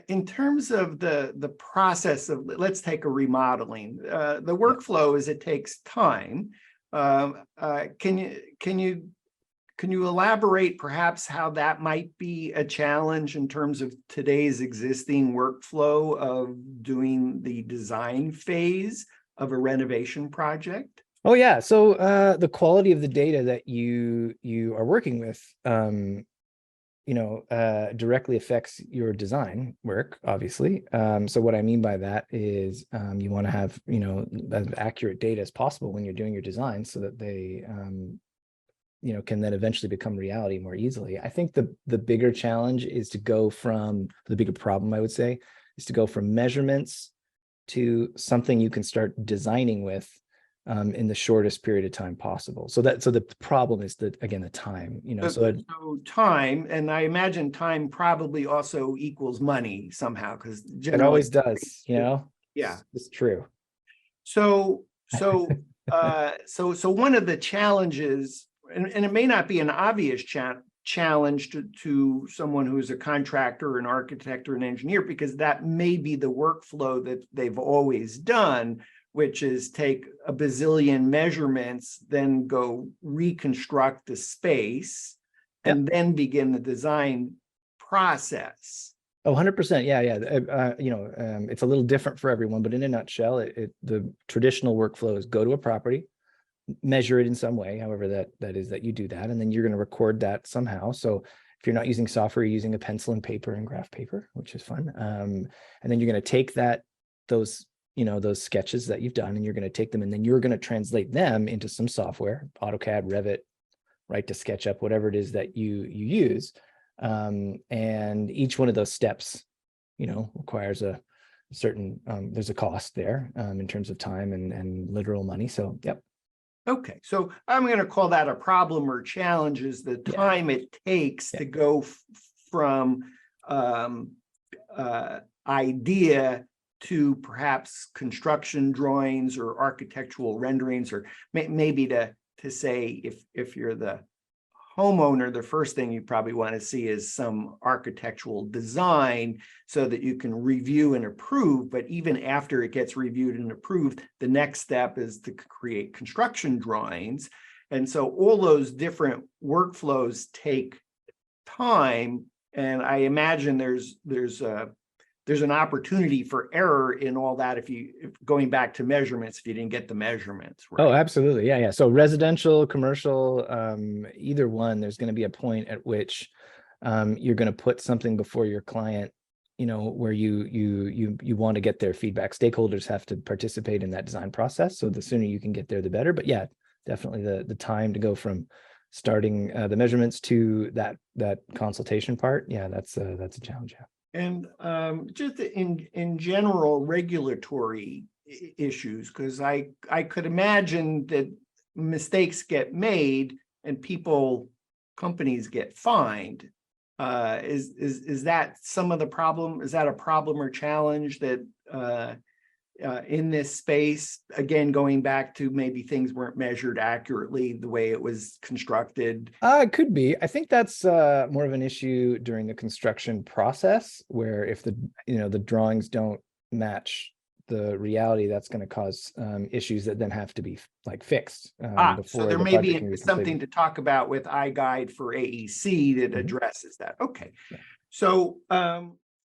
In terms of the process of, let's take a remodeling, the workflow is it takes time. Can you elaborate perhaps how that might be a challenge in terms of today's existing workflow of doing the design phase of a renovation project? Oh yeah. So the quality of the data that you are working with, directly affects your design work, obviously. So what I mean by that is you want to have, as accurate data as possible when you're doing your design so that they, can then eventually become reality more easily. I think the bigger challenge is to go from, the bigger problem, I would say, is to go from measurements to something you can start designing with in the shortest period of time possible. So the problem is that, again, the time, So time, and I imagine time probably also equals money somehow, because it always does, Yeah, it's true. So one of the challenges, and it may not be an obvious challenge to someone who's a contractor, an architect, or an engineer, because that may be the workflow that they've always done, which is take a bazillion measurements, then go reconstruct the space, and then begin the design process. Oh, 100%. Yeah. It's a little different for everyone, but in a nutshell, the traditional workflow is go to a property, measure it in some way, however that you do that, and then you're going to record that somehow. So if you're not using software, you're using a pencil and paper and graph paper, which is fun. And then you're going to take those sketches that you've done, and you're going to take them, and then you're going to translate them into some software, AutoCAD, Revit, right, to SketchUp, whatever it is that you use. And each one of those steps, requires a certain, there's a cost there in terms of time and literal money. So, yep. Okay, so I'm going to call that a problem or challenge, is the time it takes to go from idea to perhaps construction drawings or architectural renderings, or maybe to say, if you're the homeowner, the first thing you probably want to see is some architectural design so that you can review and approve. But even after it gets reviewed and approved, the next step is to create construction drawings. And so all those different workflows take time. And I imagine there's an opportunity for error in all that if going back to measurements, if you didn't get the measurements right. Oh, absolutely. Yeah. So residential, commercial, either one, there's going to be a point at which you're going to put something before your client, where you want to get their feedback. Stakeholders have to participate in that design process. So the sooner you can get there, the better. But yeah, definitely the time to go from starting the measurements to that consultation part. Yeah, that's a challenge. Yeah. And just in general, regulatory issues, because I could imagine that mistakes get made and companies get fined. Is that some of the problem? Is that a problem or challenge that in this space, again, going back to maybe things weren't measured accurately the way it was constructed? It could be. I think that's more of an issue during the construction process, where if the drawings don't match the reality, that's going to cause issues that then have to be fixed. So there may be something to talk about with iGUIDE for AEC that addresses that. Okay. Yeah. So